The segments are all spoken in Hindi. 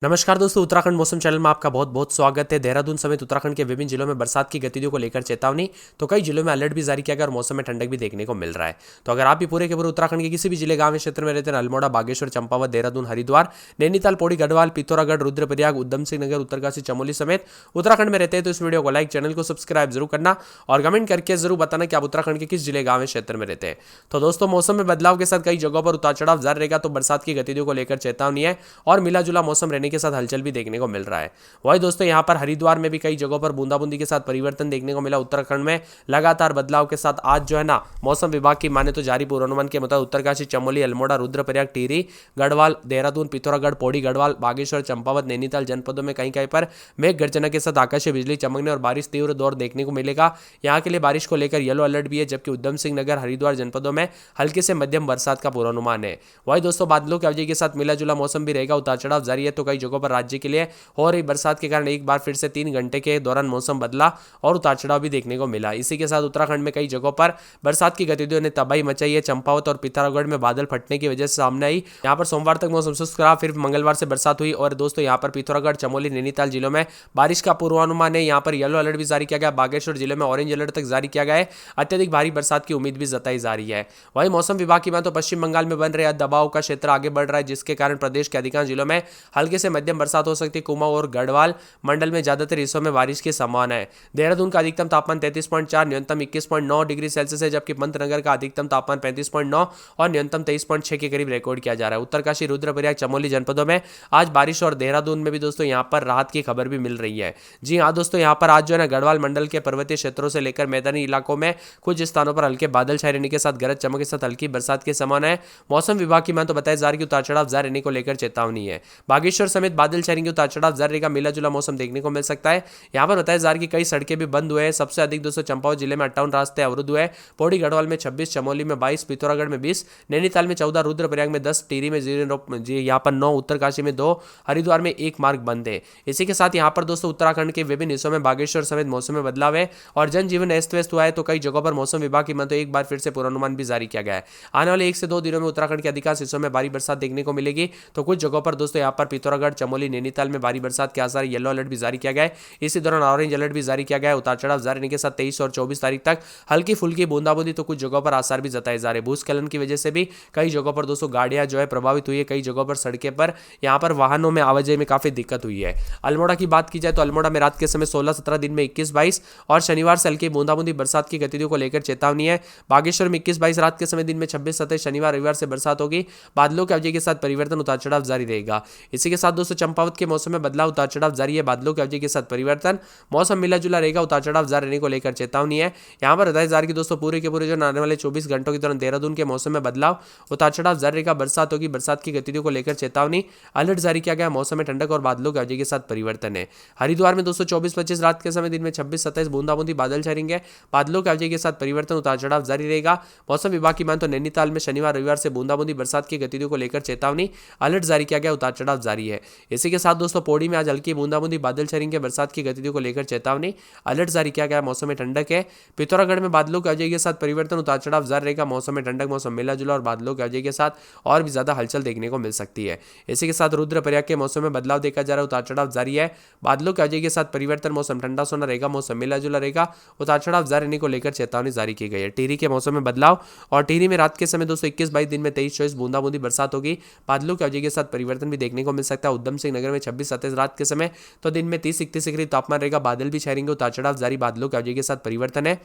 नमस्कार दोस्तों, उत्तराखंड मौसम चैनल में आपका बहुत बहुत स्वागत है। देहरादून समेत उत्तराखंड के विभिन्न जिलों में बरसात की गतिविधियों को लेकर चेतावनी, तो कई जिलों में अलर्ट भी जारी किया गया और मौसम में ठंडक भी देखने को मिल रहा है। तो अगर आप भी पूरे के पूरे उत्तराखंड के किसी भी जिले, गांव, क्षेत्र में रहते हैं, अल्मोड़ा, बागेश्वर, चंपावत, देहरादून, हरिद्वार, नैनीताल, पौड़ी, गढ़वाल, पिथौरागढ़, रुद्रप्रयाग, उधम सिंह नगर, उत्तरकाशी, चमोली समेत उत्तराखंड में रहते हैं, तो इस वीडियो को लाइक, चैनल को सब्सक्राइब जरूर करना और कमेंट करके जरूर बताना कि आप उत्तराखंड के किस जिले, गांव, क्षेत्र में रहते हैं। तो दोस्तों, मौसम में बदलाव के साथ कई जगहों पर उतार चढ़ाव जारी रहेगा, तो बरसात की गतिविधियों को लेकर चेतावनी है और मिला जुला मौसम रहने के साथ हलचल भी देखने को मिल रहा है। वही दोस्तों, यहां पर हरिद्वार में भी कई जगहों पर बूंदाबूंदी के साथ परिवर्तन देखने को मिला। उत्तराखंड में लगातार बदलाव के साथ आज जो है ना, मौसम विभाग की माने तो जारी पूर्वानुमान के मुताबिक उत्तरकाशी, चमोली, अल्मोड़ा, रुद्रप्रयाग, टिहरी, गढ़वाल, देहरादून, पिथौरागढ़, पौड़ी, गढ़वाल, बागेश्वर, चंपावत, नैनीताल जनपदों में कहीं कहीं पर मेघ गर्जना के साथ आकाशीय बिजली चमकने और बारिश तीव्र दौर देखने को मिलेगा। यहां के लिए बारिश को लेकर येलो अलर्ट भी है, जबकि उधम सिंह नगर, हरिद्वार जनपदों में हल्के से मध्यम बरसात का पूर्वानुमान है। वही दोस्तों, बादलों की अवधि के साथ मिला जुला मौसम भी रहेगा। उतार चढ़ाव जारी है, तो कई जगहों पर राज्य के लिए हो रही बरसात के कारण एक बार फिर से 3 घंटे के दौरान मौसम बदला और उतार चढ़ाव भी देखने को मिला। इसी के साथ उत्तराखंड में कई जगहों पर बरसात की गतिविधियों ने तबाही मचाई है। चंपावत और पिथौरागढ़ में बादल फटने की वजह से सामने आई। यहाँ पर सोमवार तक मौसम शुष्क रहा, फिर मंगलवार से बरसात हुई। और दोस्तों, यहाँ पर पिथौरागढ़, चमोली, नैनीताल जिलों में बारिश का पूर्वानुमान है। यहाँ पर येलो अलर्ट भी जारी किया गया। बागेश्वर जिले में ऑरेंज अलर्ट तक जारी किया गया है। अत्यधिक भारी बरसात की उम्मीद भी जताई जा रही है। वहीं मौसम विभाग की बात तो पश्चिम बंगाल में बन रहा दबाव का क्षेत्र आगे बढ़ रहा है, जिसके कारण प्रदेश के अधिकांश जिलों में हल्के से मध्यम बरसात हो सकती है। कुमाऊं और गढ़वाल मंडल में ज्यादातर हिस्सों में बारिश की संभावना है। देहरादून का अधिकतम तापमान 33.4, न्यूनतम 21.9 डिग्री सेल्सियस है, जबकि पंतनगर का अधिकतम तापमान 35.9 और न्यूनतम 23.6 के करीब रिकॉर्ड किया जा रहा है। उत्तरकाशी, रुद्रप्रयाग, चमोली जनपदों में आज बारिश और देहरादून में भी दोस्तों यहाँ पर राहत की खबर भी मिल रही है। जी हाँ दोस्तों, यहाँ पर आज जो है ना, गढ़वाल मंडल के पर्वतीय क्षेत्रों से लेकर मैदानी इलाकों में कुछ स्थानों पर हल्के बादल छाए रहने के साथ गरज चमक के साथ हल्की बरसात की संभावना है। मौसम विभाग की मान तो बताया जा रहा है कि उतार चढ़ाव जारी रहने को लेकर चेतावनी है। बागेश्वर समेत बादल छाएंगे, उतार चढ़ाव जारी रहेगा, मिला जुला मौसम देखने को मिल सकता है। यहाँ पर बताया जा रहा है कि कई सड़कें भी बंद हुए हैं। सबसे अधिक दोस्तों चंपावत जिले में 58 रास्ते अवरुद्ध हुए। पौड़ी गढ़वाल में 26, चमोली में 22, पिथौरागढ़ में 20, नैनीताल में 14, रुद्रप्रयाग में 10, टिहरी में 0, यहाँ पर 9, उत्तरकाशी में 2, हरिद्वार में 1 मार्ग बंद है। इसी के साथ यहाँ पर दोस्तों उत्तराखंड के विभिन्न हिस्सों में बागेश्वर समेत मौसम में बदलाव है और जनजीवन अस्त व्यस्त हुआ है। तो कई जगहों पर मौसम विभाग की तो एक बार फिर से पूर्वानुमान भी जारी किया गया है। आने वाले 1 से 2 दिनों में उत्तराखंड के अधिकांश हिस्सों में भारी बरसात देखने को मिलेगी। तो कुछ जगहों पर दोस्तों यहाँ पर पिथौरागढ़, चमोली, नैनीताल में भारी बरसात के आसार, येलो अलर्ट भी जारी किया गया है। इसी दौरान ऑरेंज अलर्ट भी जारी किया गया है। उतार चढ़ाव जारी रहने के साथ 23 और 24 तारीख तक हल्की फुल्की बूंदाबूंदी, तो कुछ जगहों पर आसार भी जताए जा रहे हैं। भूस्खलन की वजह से भी कई जगहों पर दोस्तों गाड़ियां जो है प्रभावित हुई है। कई जगहों पर सड़कें पर यहाँ पर वाहनों में आवाजाही में काफी दिक्कत हुई है। अल्मोड़ा की बात की जाए तो अल्मोड़ा में रात के समय 16-17, दिन में 21-22 और शनिवार से हल्की बूंदाबूंदी बरसात की गतिविधियों को लेकर चेतावनी है। बागेश्वर में 21-22 रात के समय, दिन में 26-27 शनिवार रविवार से बरसात होगी। बादलों की अवधि के साथ परिवर्तन, उतार चढ़ाव जारी रहेगा। इसी के साथ दोस्तों चंपावत के मौसम में बदलाव, उतार चढ़ाव जारी है। बादलों की अवधि के साथ परिवर्तन, मौसम मिला जुला रहेगा, उतार चढ़ाव जारी रहने को लेकर चेतावनी है। यहाँ पर बताया जा रहा है कि दोस्तों पूरे के पूरे जो आने वाले 24 घंटों के दौरान देहरादून के मौसम में बदलाव, उतार चढ़ाव जारी रहेगा, बरसात होगी। बरसात की गतिविधियों को लेकर चेतावनी, अलर्ट जारी किया गया। मौसम में ठंडक और बादलों की अवधि के साथ परिवर्तन है। हरिद्वार में दोस्तों 24-25 रात के समय, दिन में 26-27 बूंदाबूंदी बादल छाएंगे। बादलों की अवधि के साथ परिवर्तन, उतार चढ़ाव जारी रहेगा। मौसम विभाग की मान तो नैनीताल में शनिवार रविवार से बूंदाबूंदी बरसात की गतिविधियों को लेकर चेतावनी, अलर्ट जारी किया गया, उतार चढ़ाव जारी है। इसी के साथ दोस्तों पौड़ी में आज हल्की बूंदाबूंदी बादल छाएंगे। बरसात की गतिविधियों को लेकर चेतावनी, अलर्ट जारी किया गया। मौसम में ठंडक है। पिथौरागढ़ में बादलों की अवधि के साथ परिवर्तन, उतार चढ़ाव जारी रहेगा। मौसम में ठंडक, मौसम मिला जुला और बादलों की अवधि के साथ और भी ज्यादा हलचल देखने को मिल सकती है। इसी के साथ रुद्रप्रयाग के मौसम में बदलाव देखा जा रहा है। उतार चढ़ाव जारी है। बादलों की अवधि के साथ परिवर्तन, मौसम ठंडा सोना रहेगा, मौसम मिला जुला रहेगा, उतार चढ़ाव जारी रहने को लेकर चेतावनी जारी की गई है। टिहरी के मौसम में बदलाव और टिहरी में रात के समय दोस्तों 21-22, दिन में 23-24 बूंदाबूंदी बरसात होगी। बादलों की अवधि के साथ परिवर्तन भी देखने को मिल सकता है। उधम सिंह नगर में 26-27 रात के समय, तो दिन में 30-31 डिग्री तापमान रहेगा। बादल भी छाएंगे, उतार चढ़ाव जारी, बादलों की अवधि के साथ परिवर्तन है।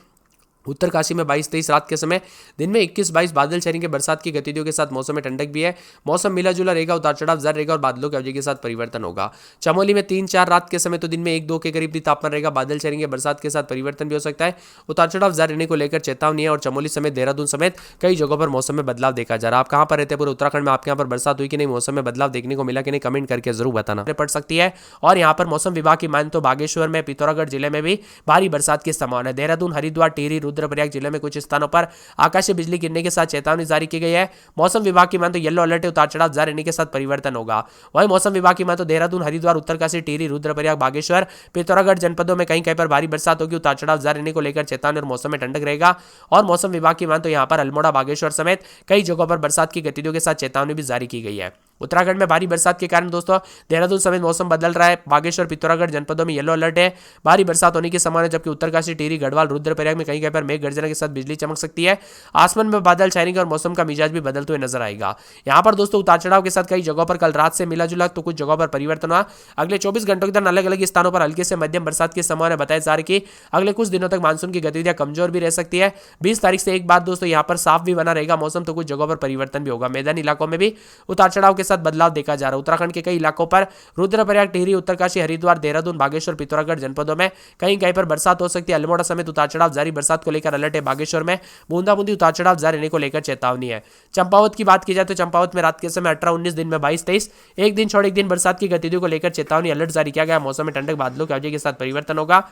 उत्तरकाशी में 22-23 रात के समय, दिन में 21-22 बादल छाएंगे। बरसात की गतिविधियों के साथ मौसम में ठंडक भी है। मौसम मिला जुला रहेगा, उतार चढ़ाव जारी रहेगा और बादलों की अवधि के साथ परिवर्तन होगा। चमोली में 3-4 रात के समय, तो दिन में 1-2 के करीब भी तापमान रहेगा। बादल छाएंगे, बरसात के साथ परिवर्तन भी हो सकता है। उतार चढ़ाव जारी रहने को लेकर चेतावनी है और चमोली समेत देहरादून समेत कई जगहों पर मौसम में बदलाव देखा जा रहा है। आप कहां पर रहते हैं पूरे उत्तराखंड में? आपके यहाँ पर बरसात हुई कि नहीं? मौसम में बदलाव देखने को मिला कि नहीं? कमेंट करके जरूर बताना पड़ सकती है। और यहाँ पर मौसम विभाग की मान तो बागेश्वर में, पिथौरागढ़ जिले में भी भारी बरसात की संभावना है। देहरादून, हरिद्वार, टिहरी, रुद्रप्रयाग जिले में कुछ स्थानों पर आकाशीय बिजली गिरने के साथ चेतावनी जारी की गई है। मौसम विभाग की मान तो येलो अलर्ट है, उतार चढ़ाव जारी रहने के साथ परिवर्तन होगा। वहीं मौसम विभाग की मान तो देहरादून, हरिद्वार, उत्तरकाशी, टिहरी, रुद्रप्रयाग, बागेश्वर, पिथौरागढ़ जनपदों में कहीं कहीं पर भारी बरसात होगी। उतार चढ़ाव जारी रहने को लेकर चेतावनी और मौसम में ठंडक रहेगा। और मौसम विभाग की मान तो यहाँ पर अल्मोड़ा, बागेश्वर समेत कई जगहों पर बरसात की गतिविधियों के साथ चेतावनी भी जारी की गई है। उत्तराखंड में भारी बरसात के कारण दोस्तों देहरादून समेत मौसम बदल रहा है। बागेश्वर पिथौरागढ़ जनपदों में येलो अलर्ट है, भारी बरसात होने की संभावना, जबकि उत्तरकाशी, टिहरी, गढ़वाल, रुद्रप्रयाग में कहीं कहीं पर मेघ गर्जना के साथ बिजली चमक सकती है। आसमान में बादल छाएंगे और मौसम का मिजाज भी बदलते हुए नजर आएगा। यहाँ पर दोस्तों उतार चढ़ाव के साथ कई जगहों पर कल रात से मिला जुला तो कुछ जगहों पर परिवर्तन हुआ। अगले 24 घंटों के दौरान अलग अलग स्थानों पर हल्के से मध्यम बरसात की संभावना बताई जा रही है कि अगले कुछ दिनों तक मानसून की गतिविधियां कमजोर भी रह सकती है। 20 तारीख से एक बात दोस्तों यहाँ पर साफ भी बना रहेगा मौसम, तो कुछ जगहों पर परिवर्तन भी होगा। मैदानी इलाकों में भी उतार चढ़ाव के साथ बदलाव देखा जा रहा है। उत्तराखंड के कई इलाकों पर रुद्रप्रयाग, टिहरी, उत्तरकाशी, हरिद्वार, देहरादून, बागेश्वर, पिथौरागढ़ जनपदों में कहीं कहीं पर बरसात हो सकती है। अल्मोड़ा समेत उतार चढ़ाव जारी, बरसात को लेकर अलर्ट है। बागेश्वर में बूंदाबूंदी उतार चढ़ाव जारी रहने को लेकर चेतावनी है। चंपावत की बात की जाए तो चंपावत में रात के समय 18-19, दिन में 22-23, एक दिन छोड़ एक दिन बरसात की गतिविधियों को लेकर चेतावनी अलर्ट जारी किया गया। मौसम में ठंडक, बादलों के आवाजाही के साथ परिवर्तन होगा।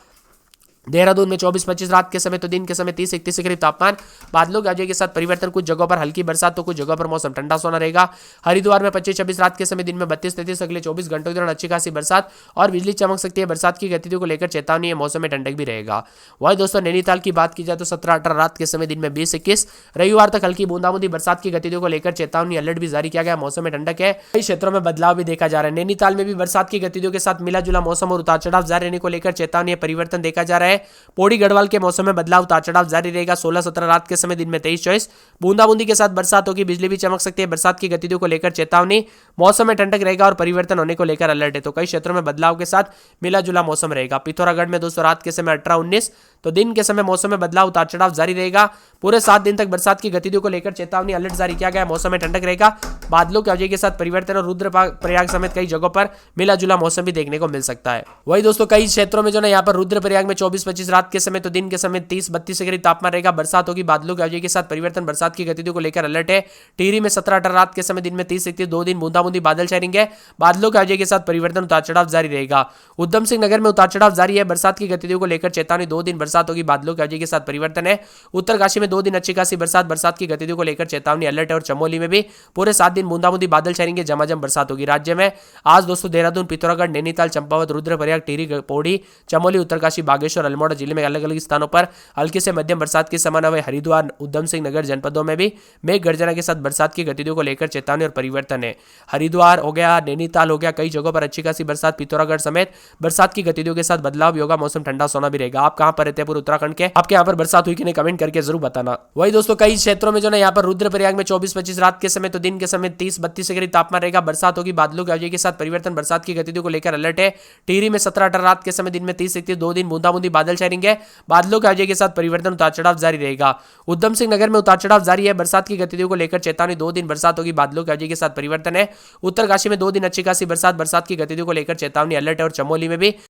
देहरादून में 24-25 रात के समय तो दिन के समय 30-31 के करीब तापमान, बादलों के आवाजाही के साथ परिवर्तन, कुछ जगहों पर हल्की बरसात तो कुछ जगहों पर मौसम ठंडा सोना रहेगा। हरिद्वार में 25-26 रात के समय दिन में 32-33, अगले 24 घंटों के दौरान अच्छी खासी बरसात और बिजली चमक सकती है। बरसात की गतिविधियों को लेकर चेतावनी है, मौसम में ठंडक भी रहेगा। वही दोस्तों नैनीताल की बात की जाए तो 17-18 रात के समय दिन में 20-21, रविवार तक हल्की बूंदाबूंदी बरसात की गतिविधियों को लेकर चेतावनी अलर्ट भी जारी किया गया। मौसम में ठंडक है, कई क्षेत्रों में बदलाव भी देखा जा रहा है। नैनीताल में भी बरसात की गतिविधियों के साथ मिला जुला मौसम और उतार चढ़ाव जारी रहने को लेकर चेतावनी परिवर्तन देखा जा रहा है। पौड़ी गढ़वाल के मौसम में बदलाव, उतार चढ़ाव जारी रहेगा। 16-17 रात के समय दिन में 23-24, बूंदाबूंदी के साथ बरसात होगी, बिजली भी चमक सकती है। बरसात की गतिविधियों को लेकर चेतावनी, मौसम में ठंडक रहेगा और परिवर्तन होने को लेकर अलर्ट है। तो कई क्षेत्रों में बदलाव के साथ मिला जुला मौसम रहेगा। पिथौरागढ़ में दोस्तों रात के समय 18-19, तो दिन के समय मौसम में बदलाव, उतार चढ़ाव जारी रहेगा। पूरे 7 दिन तक बरसात की गतिविधियों को लेकर चेतावनी अलर्ट जारी किया गया। मौसम में ठंडक रहेगा, बादलों के आवाजाही के साथ परिवर्तन और रुद्रप्रयाग समेत कई जगहों पर मिला जुला मौसम भी देखने को मिल सकता है। वही दोस्तों कई क्षेत्रों में जो ना यहाँ पर रुद्रप्रयाग में 24-25 रात के समय तो दिन के समय 30-32 के करीब तापमान रहेगा। बरसात होगी, बादलों के आवाजाही के साथ परिवर्तन, बरसात की गतिविधियों को लेकर अलर्ट है। टिहरी में 17-18 रात के समय दिन में 30-31, 2 दिन बूंदाबूंदी बादल छाएंगे, बादलों के आवाजाही के साथ परिवर्तन, उतार चढ़ाव जारी रहेगा। उधम सिंह नगर में उतार चढ़ाव जारी है, बरसात की गतिविधियों को लेकर चेतावनी, 2 दिन बरसात होगी, बादलों के आवाजाही के साथ परिवर्तन है। उत्तरकाशी में 2 दिन अच्छी खासी बरसात की गतिविधियों को लेकर चेतावनी अलर्ट है। और चमोली में भी पूरे 7 दिन बूंदाबूंदी बादल छाएंगे, झमाझम बरसात होगी। राज्य में आज दोस्तों देहरादून, पिथौरागढ़, नैनीताल, चंपावत, रुद्रप्रयाग, टिहरी, पौड़ी, चमोली, उत्तरकाशी, बागेश्वर, अल्मोड़ा जिले में अलग अलग स्थानों पर हल्की से मध्यम बरसात की संभावना है। हरिद्वार, उधम सिंह नगर जनपदों में भी मेघ गर्जना के साथ बरसात की गतिविधियों को लेकर चेतावनी और परिवर्तन है। हरिद्वार हो गया, नैनीताल हो गया, कई जगहों पर अच्छी खासी बरसात, पिथौरागढ़ समेत बरसात की गतिविधियों के साथ बदलाव भी होगा। मौसम ठंडा सोना भी रहेगा। आप कहां पर रहते हैं पूरे उत्तराखंड के, आपके यहाँ पर बरसात हुई कि नहीं, कमेंट करके जरूर बताना। वही दोस्तों कई क्षेत्रों में जो ना यहाँ पर रुद्रप्रयाग में 24-25 रात के समय तो दिन के समय 30-32 के करीब तापमान रहेगा। बरसात होगी, बादलों के आवाजाही के साथ परिवर्तन, बरसात की गतिविधियों को लेकर अलर्ट है। टिहरी में 17-18 रात के समय दिन में 30-31, 2 दिन बूंदाबूंदी बादल छाएंगे, बादलों के आवाजाही के साथ परिवर्तन, उतार चढ़ाव जारी रहेगा। उधम सिंह नगर में उतार चढ़ाव जारी है, बरसात की गतिविधियों को लेकर चेतावनी, 2 दिन बरसात होगी, बादलों के आवाजाही के साथ परिवर्तन है। उत्तरकाशी में 2 दिन अच्छी खासी बरसात की गतिविधियों को लेकर चेतावनी अलर्ट है। और चमोली में भी